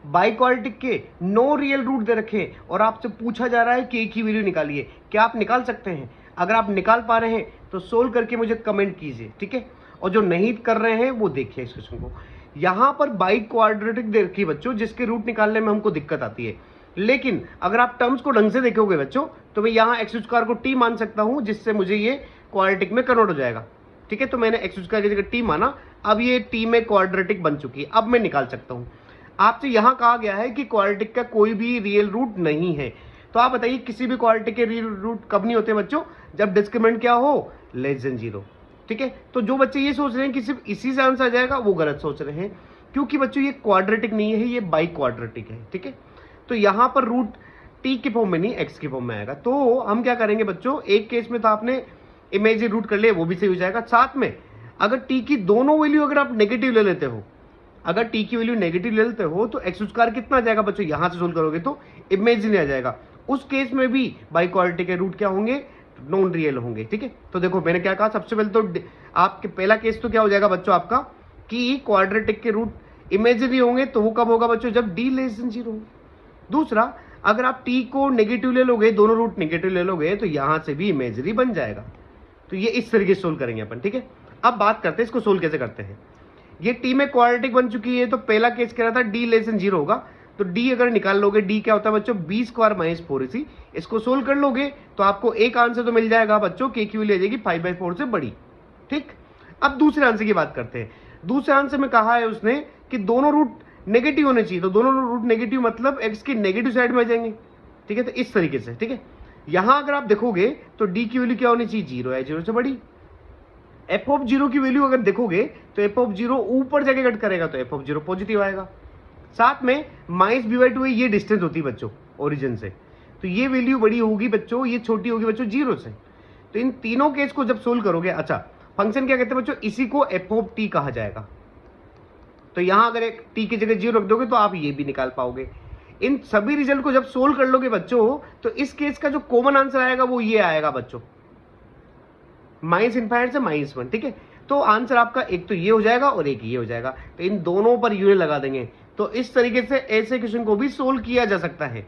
By quadratic के no real root दे रखे हैं और आपसे पूछा जा रहा है कि एक ही वैल्यू निकालिए, क्या आप निकाल सकते हैं? अगर आप निकाल पा रहे हैं तो सोल्व करके मुझे कमेंट कीजिए, ठीक है? और जो नहीं कर रहे हैं वो देखिए इस क्वेश्चन को। यहां पर बाई क्वाड्रेटिक दे रखी है बच्चों, जिसके रूट निकालने में हमको दिक्कत आती है। लेकिन अगर आप टर्म्स को ढंग से देखोगे बच्चों, तो मैं यहाँ एक्स स्क्वायर को टी मान सकता हूं, जिससे मुझे ये क्वाड्रेटिक में कन्वर्ट हो जाएगा, ठीक है? तो मैंने एक्स स्क्वायर की जगह टी माना, अब ये टी में क्वाड्रेटिक बन चुकी है, अब मैं निकाल सकता हूं। आपसे यहां कहा गया है कि क्वाड्रेटिक का कोई भी रियल रूट नहीं है, तो आप बताइए किसी भी क्वाड्रेटिक के रियल रूट कब नहीं होते बच्चों? जब डिस्क्रिमिनेंट क्या हो? लेस देन 0, ठीक है? तो जो बच्चे ये सोच रहे हैं कि सिर्फ इसी से आंसर आ जाएगा, वो गलत सोच रहे हैं, क्योंकि बच्चों ये क्वाड्रेटिक नहीं है, ये बाई क्वाड्रेटिक है, ठीक है? तो यहां पर रूट टी के फॉर्म में नहीं, एक्स के फॉर्म में आएगा। तो हम क्या करेंगे बच्चों, एक केस में तो आपने इमेजिनरी रूट कर लिया, वो भी सही हो जाएगा। साथ में अगर टी की दोनों वैल्यू अगर आप नेगेटिव ले लेते हो, अगर टी की वैल्यू नेगेटिव ले लेते हो, तो एक्स स्क्वायर कितना आ जाएगा बच्चों? यहां से सोल्व करोगे तो इमेजिनरी आ जाएगा। उस केस में भी बाई क्वाड्रेटिक के रूट क्या होंगे? नॉन रियल होंगे, ठीक है? तो देखो मैंने क्या कहा, सबसे पहले तो आपके पहला केस तो क्या हो जाएगा बच्चों आपका, कि क्वाड्रेटिक के रूट इमेजिनरी होंगे, तो वो कब होगा बच्चों? जब डी लेस देन 0 हो। दूसरा, अगर आप टी को नेगेटिव ले लोगे, दोनों रूट नेगेटिव ले लोगे, तो यहां से भी इमेजिनरी बन जाएगा। तो ये इस तरीके से सोल्व करेंगे अपन, ठीक है? अब बात करते हैं इसको सोल्व कैसे करते हैं। ये टी में क्वाड्रेटिक बन चुकी है, तो पहला केस कह रहा था डी लेस देन 0 होगा, तो डी अगर निकाल लोगे, डी क्या होता है बच्चों? B square minus 4ac। इसको सोल्व कर लोगे तो आपको एक आंसर तो मिल जाएगा बच्चों, के की वैल्यू आ जाएगी 5/4 से बड़ी, ठीक? अब दूसरे आंसर की बात करते हैं। दूसरे आंसर में कहा है उसने कि दोनों रूट नेगेटिव होने चाहिए, तो दोनों रूट नेगेटिव मतलब एक्स की नेगेटिव साइड में आ जाएंगे, ठीक है? तो इस तरीके से, ठीक है? यहां अगर आप देखोगे तो डी की वैल्यू क्या होनी चाहिए? 0 है, 0 से बड़ी। एफ ऑफ 0 की वैल्यू अगर देखोगे तो एफ ऑफ 0 ऊपर जाके कट करेगा, तो एफ ऑफ 0 पॉजिटिव आएगा। साथ में माइनस b/2 ये डिस्टेंस होती है बच्चों ओरिजिन से, तो ये वैल्यू बड़ी होगी बच्चों, ये छोटी होगी बच्चों 0 से। तो इन तीनों केस को जब सोल्व करोगे, अच्छा फंक्शन क्या कहते हैं बच्चों? इसी को एफ ऑफ टी कहा जाएगा। तो यहां अगर एक टी की जगह 0 रख दोगे तो आप ये भी निकाल पाओगे। इन सभी रिजल्ट को जब सोल्व कर लोगे बच्चों, तो इस केस का जो कॉमन आंसर आएगा वो ये आएगा बच्चों, -∞ से -1, ठीक है? तो आंसर आपका एक तो ये हो जाएगा और एक ये हो जाएगा, तो इन दोनों पर यूनियन लगा देंगे। तो इस तरीके से ऐसे क्वेश्चन को भी सोल्व किया जा सकता है।